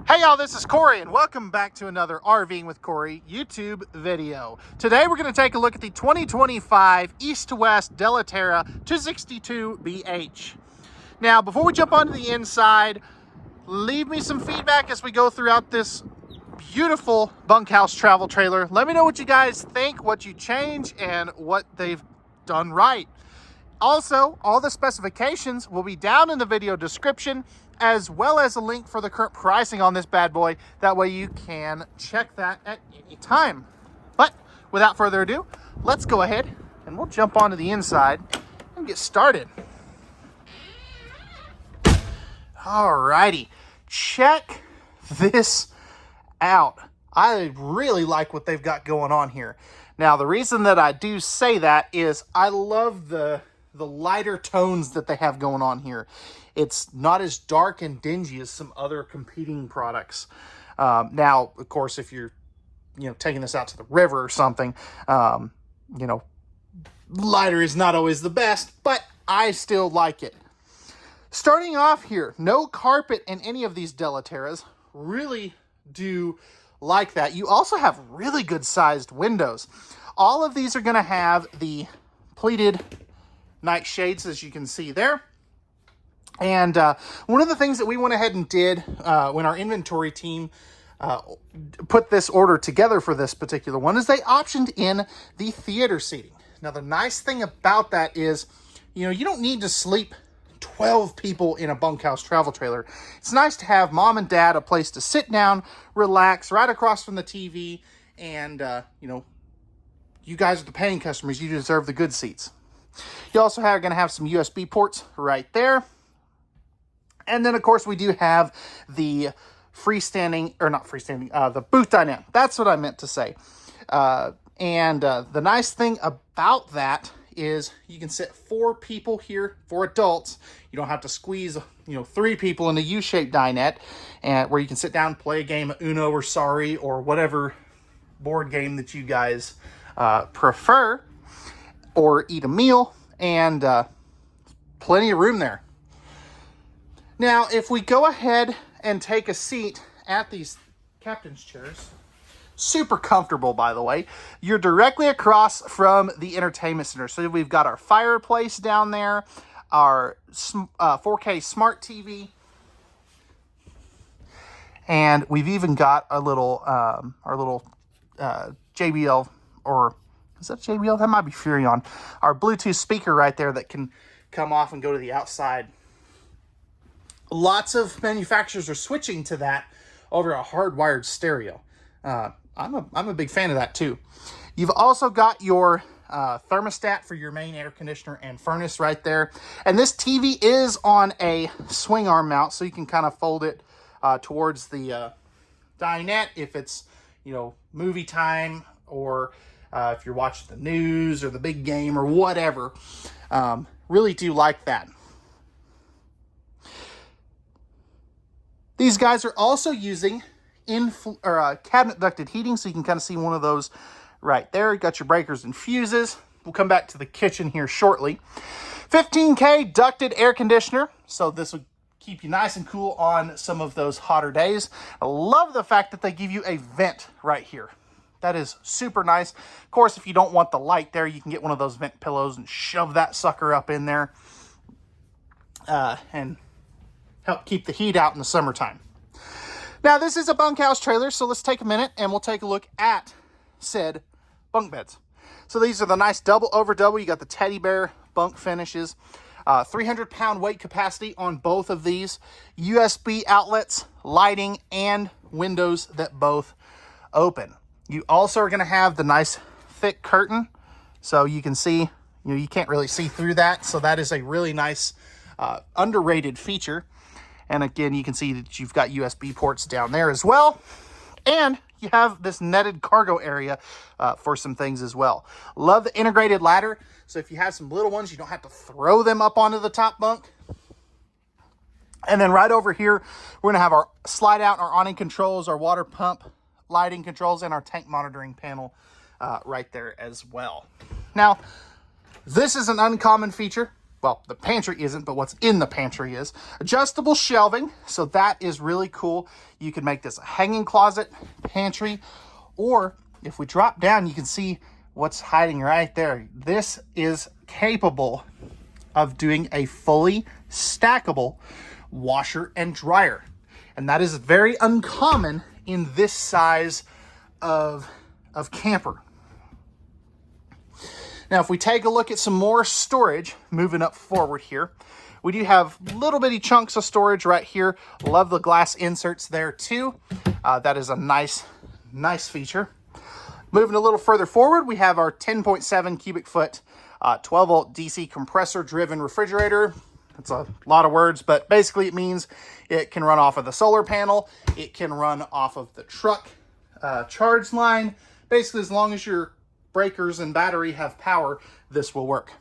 Hey y'all, this is Cory and welcome back to another RVing with Cory YouTube video. Today we're going to take a look at the 2025 East to West Della Terra 262BH. Now before we jump onto the inside, leave me some feedback as we go throughout this beautiful bunkhouse travel trailer. Let me know what you guys think, what you change, and what they've done right. Also, all the specifications will be down in the video description, as well as a link for the current pricing on this bad boy. That way you can check that at any time. But without further ado, let's go ahead and we'll jump onto the inside and get started. Alrighty, check this out. I really like what they've got going on here. Now, the reason that I do say that is I love the lighter tones that they have going on here. It's not as dark and dingy as some other competing products. Now, of course, if you're, taking this out to the river or something, lighter is not always the best, but I still like it. Starting off here, no carpet in any of these Della Terras. Really do like that. You also have really good sized windows. All of these are going to have the pleated night shades, as you can see there. And one of the things that we went ahead and did when our inventory team put this order together for this particular one is they optioned in the theater seating. Now, the nice thing about that is, you don't need to sleep 12 people in a bunkhouse travel trailer. It's nice to have mom and dad a place to sit down, relax, right across from the TV, and, you guys are the paying customers. You deserve the good seats. You also are going to have some USB ports right there. And then, of course, we do have the the booth dinette. That's what I meant to say. The nice thing about that is you can sit 4 people here, 4 adults. You don't have to squeeze, 3 people in a U-shaped dinette, and where you can sit down and play a game of Uno or Sorry or whatever board game that you guys prefer, or eat a meal, and plenty of room there. Now, if we go ahead and take a seat at these captain's chairs, super comfortable, by the way. You're directly across from the entertainment center. So we've got our fireplace down there, our 4K smart TV, and we've even got our little JBL, or is that JBL? That might be Furrion. Our Bluetooth speaker right there that can come off and go to the outside. Lots of manufacturers are switching to that over a hardwired stereo. I'm a big fan of that too. You've also got your thermostat for your main air conditioner and furnace right there. And this TV is on a swing arm mount, so you can kind of fold it towards the dinette if it's, movie time, or if you're watching the news or the big game or whatever. Really do like that. These guys are also using cabinet ducted heating, so you can kind of see one of those right there. You got your breakers and fuses. We'll come back to the kitchen here shortly. 15K ducted air conditioner, so this will keep you nice and cool on some of those hotter days. I love the fact that they give you a vent right here. That is super nice. Of course, if you don't want the light there, you can get one of those vent pillows and shove that sucker up in there and help keep the heat out in the summertime. Now, this is a bunkhouse trailer, so let's take a minute and we'll take a look at said bunk beds. So these are the nice double over double. You got the teddy bear bunk finishes. 300-pound weight capacity on both of these. USB outlets, lighting, and windows that both open. You also are going to have the nice thick curtain, so you can see, you can't really see through that. So that is a really nice underrated feature. And again, you can see that you've got USB ports down there as well. And you have this netted cargo area for some things as well. Love the integrated ladder. So if you have some little ones, you don't have to throw them up onto the top bunk. And then right over here, we're going to have our slide out, our awning controls, our water pump lighting controls, and our tank monitoring panel right there as well. Now, this is an uncommon feature. well, the pantry isn't, but what's in the pantry is. Adjustable shelving, so that is really cool. You can make this a hanging closet, pantry, or if we drop down, you can see what's hiding right there. This is capable of doing a fully stackable washer and dryer. And that is very uncommon in this size of camper. Now, if we take a look at some more storage, moving up forward here, we do have little bitty chunks of storage right here. Love the glass inserts there too. That is a nice feature. Moving a little further forward, we have our 10.7 cubic foot, 12 volt DC compressor driven refrigerator. That's a lot of words, but basically it means it can run off of the solar panel. It can run off of the truck charge line. Basically, as long as your breakers and battery have power, this will work.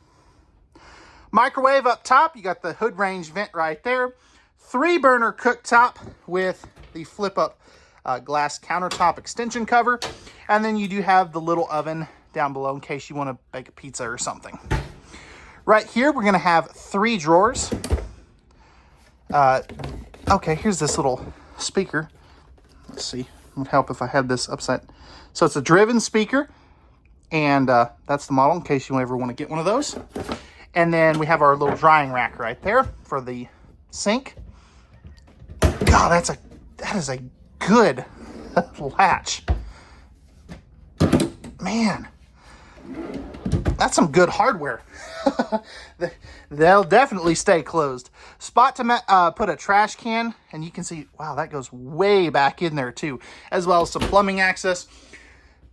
Microwave up top, you got the hood range vent right there. 3-burner cooktop with the flip up glass countertop extension cover. And then you do have the little oven down below in case you want to bake a pizza or something. Right here, we're going to have 3 drawers. Okay, here's this little speaker. Let's see, it would help if I had this upside. So it's a driven speaker. And that's the model in case you ever want to get one of those. And then we have our little drying rack right there for the sink. God, that is a good latch. Man, that's some good hardware. They'll definitely stay closed. Spot to put a trash can, and you can see, wow, that goes way back in there too, as well as some plumbing access.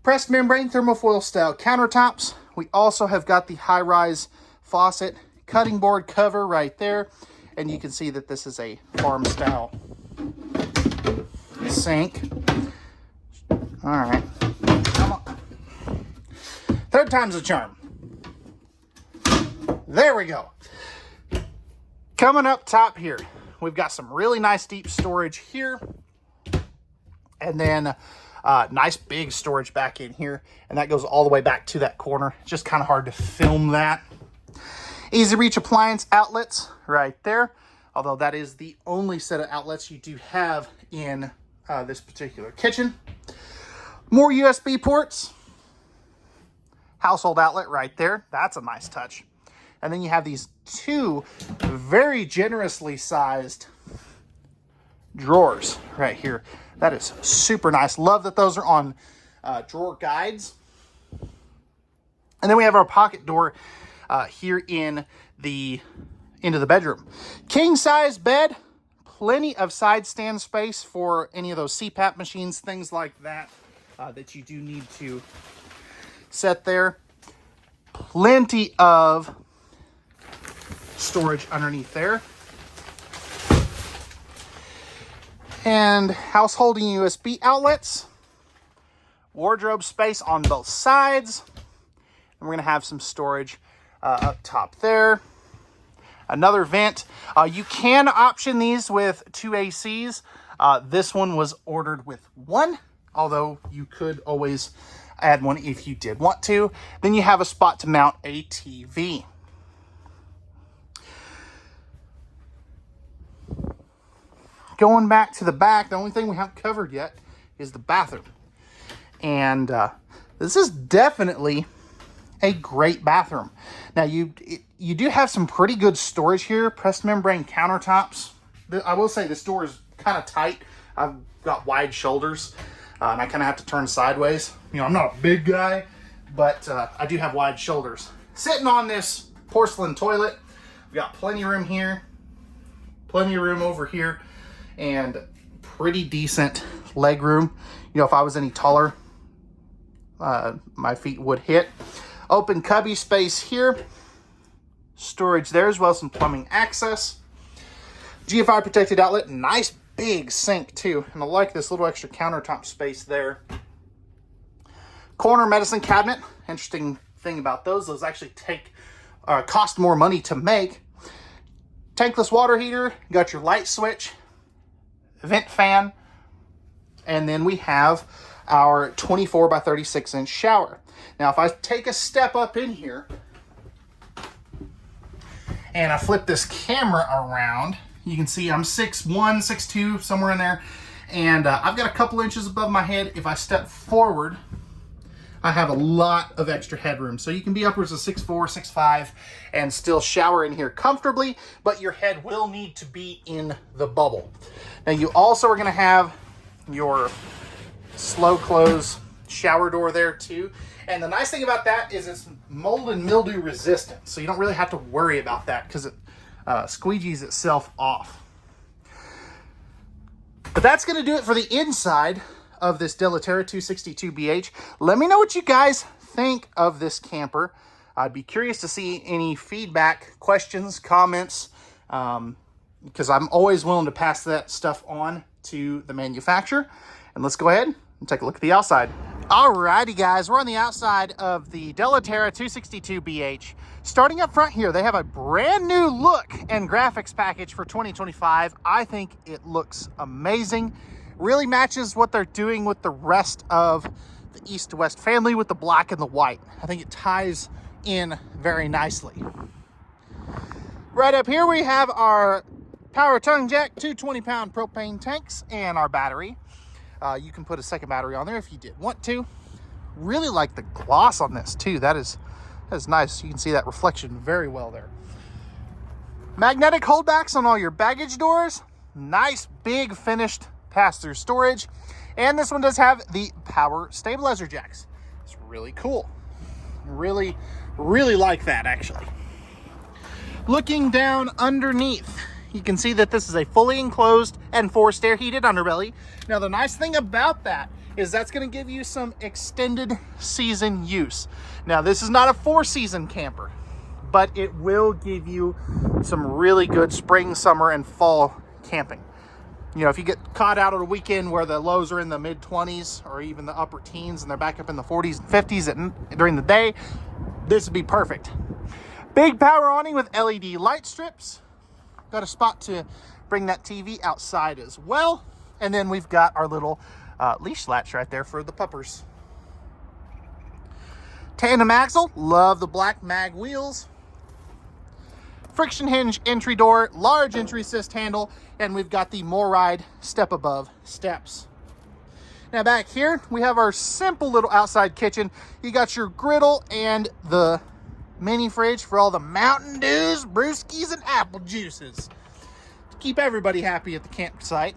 Pressed membrane thermofoil style countertops. We also have got the high-rise faucet cutting board cover right there. And you can see that this is a farm style sink. All right. Come on. Third time's a charm. There we go. Coming up top here, we've got some really nice deep storage here. And then nice big storage back in here, and that goes all the way back to that corner. It's just kind of hard to film that. Easy reach appliance outlets right there, although that is the only set of outlets you do have in this particular kitchen. More USB ports. Household outlet right there. That's a nice touch. And then you have these 2 very generously sized drawers right here. That is super nice. Love that those are on drawer guides. And then we have our pocket door here into the bedroom. King size bed, plenty of side stand space for any of those CPAP machines, things like that, that you do need to set there. Plenty of storage underneath there. And householding USB outlets, wardrobe space on both sides. And we're going to have some storage up top there. Another vent. You can option these with 2 ACs. This one was ordered with 1, although you could always add 1 if you did want to. Then you have a spot to mount a TV. Going back to the back, the only thing we haven't covered yet is the bathroom. And this is definitely a great bathroom. Now, you do have some pretty good storage here. Pressed membrane countertops. I will say this door is kind of tight. I've got wide shoulders, and I kind of have to turn sideways. You know, I'm not a big guy, but I do have wide shoulders. Sitting on this porcelain toilet, we've got plenty of room here, plenty of room over here, and pretty decent leg room. You know, if I was any taller, my feet would hit. Open cubby space here. Storage there as well as some plumbing access. GFI protected outlet. Nice big sink too. And I like this little extra countertop space there. Corner medicine cabinet. Interesting thing about those actually cost more money to make. Tankless water heater. You got your light switch. Vent fan. And then we have our 24 by 36 inch shower. Now, if I take a step up in here and I flip this camera around, you can see I'm 6'1", 6'2", somewhere in there. And I've got a couple inches above my head. If I step forward, I have a lot of extra headroom. So you can be upwards of 6'4", 6'5", and still shower in here comfortably, but your head will need to be in the bubble. Now you also are gonna have your slow close shower door there too. And the nice thing about that is it's mold and mildew resistant. So you don't really have to worry about that because it squeegees itself off. But that's going to do it for the inside of this Della Terra 262BH. Let me know what you guys think of this camper. I'd be curious to see any feedback, questions, comments, because I'm always willing to pass that stuff on to the manufacturer. And let's go ahead and take a look at the outside. Alrighty guys, we're on the outside of the Della Terra 262BH. Starting up front here, they have a brand new look and graphics package for 2025. I think it looks amazing. Really matches what they're doing with the rest of the East to West family with the black and the white. I think it ties in very nicely. Right up here we have our power tongue jack, 220-pound propane tanks, and our battery. You can put a second battery on there if you did want to. Really like the gloss on this too. That is nice. You can see that reflection very well there. Magnetic holdbacks on all your baggage doors. Nice big finished pass-through storage. And this one does have the power stabilizer jacks. It's really cool. Really like that actually. Looking down underneath, you can see that this is a fully enclosed and forced air heated underbelly. Now the nice thing about that is that's going to give you some extended season use. Now this is not a 4-season camper, but it will give you some really good spring, summer, and fall camping. You know, if you get caught out on a weekend where the lows are in the mid-20s or even the upper teens and they're back up in the 40s and 50s during the day, this would be perfect. Big power awning with LED light strips. Got a spot to bring that TV outside as well. And then we've got our little leash latch right there for the puppers. Tandem axle, love the black mag wheels. Friction hinge entry door, large entry assist handle, and we've got the MORryde step above steps. Now back here, we have our simple little outside kitchen. You got your griddle and the mini fridge for all the Mountain Dews, brewskis, and apple juices to keep everybody happy at the campsite.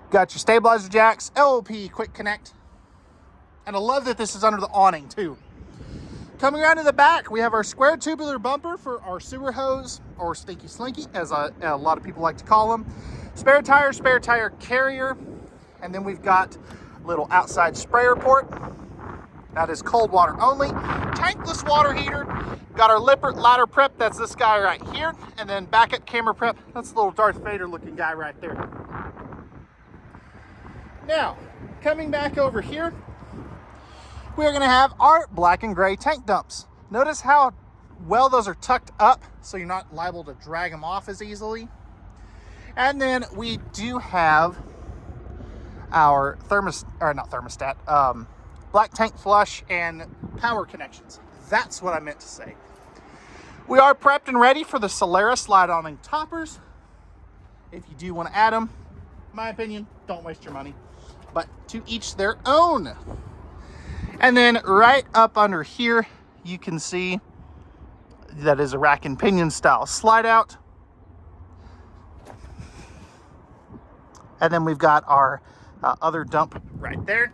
Got your stabilizer jacks, LOP quick connect, and I love that this is under the awning too. Coming around to the back, we have our square tubular bumper for our sewer hose, or stinky slinky, as a lot of people like to call them. Spare tire carrier, and then we've got a little outside sprayer port. That is cold water only. Tankless water heater. Got our Lippert ladder prep, that's this guy right here. And then backup camera prep, that's the little Darth Vader looking guy right there. Now, coming back over here, we're gonna have our black and gray tank dumps. Notice how well those are tucked up so you're not liable to drag them off as easily. And then we do have our black tank flush and power connections. That's what I meant to say. We are prepped and ready for the Solera slide-awning toppers. If you do want to add them, in my opinion, don't waste your money, but to each their own. And then right up under here, you can see that is a rack and pinion style slide out. And then we've got our other dump right there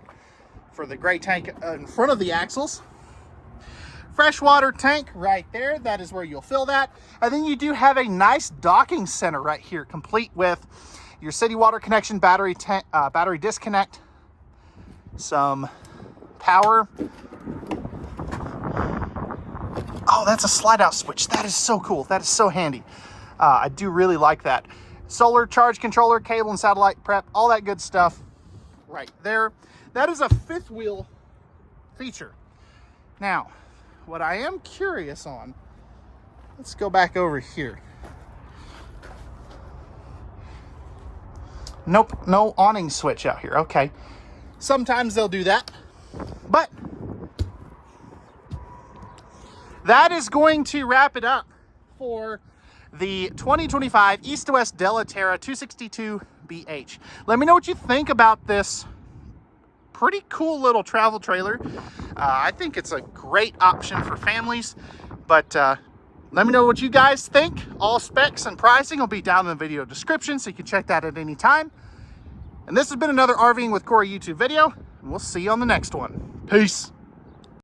for the gray tank in front of the axles. Freshwater tank right there, that is where you'll fill that. And then you do have a nice docking center right here, complete with your city water connection, battery disconnect, some power. Oh, that's a slide out switch. That is so cool. That is so handy. I do really like that. Solar charge controller, cable and satellite prep, all that good stuff right there. That is a fifth wheel feature. Now, what I am curious on, let's go back over here. Nope, no awning switch out here. Okay. Sometimes they'll do that, but that is going to wrap it up for the 2025 East to West Della Terra 262BH. Let me know what you think about this pretty cool little travel trailer. I think it's a great option for families, but let me know what you guys think. All specs and pricing will be down in the video description, so you can check that at any time. And this has been another RVing with Cory YouTube video, and we'll see you on the next one. Peace.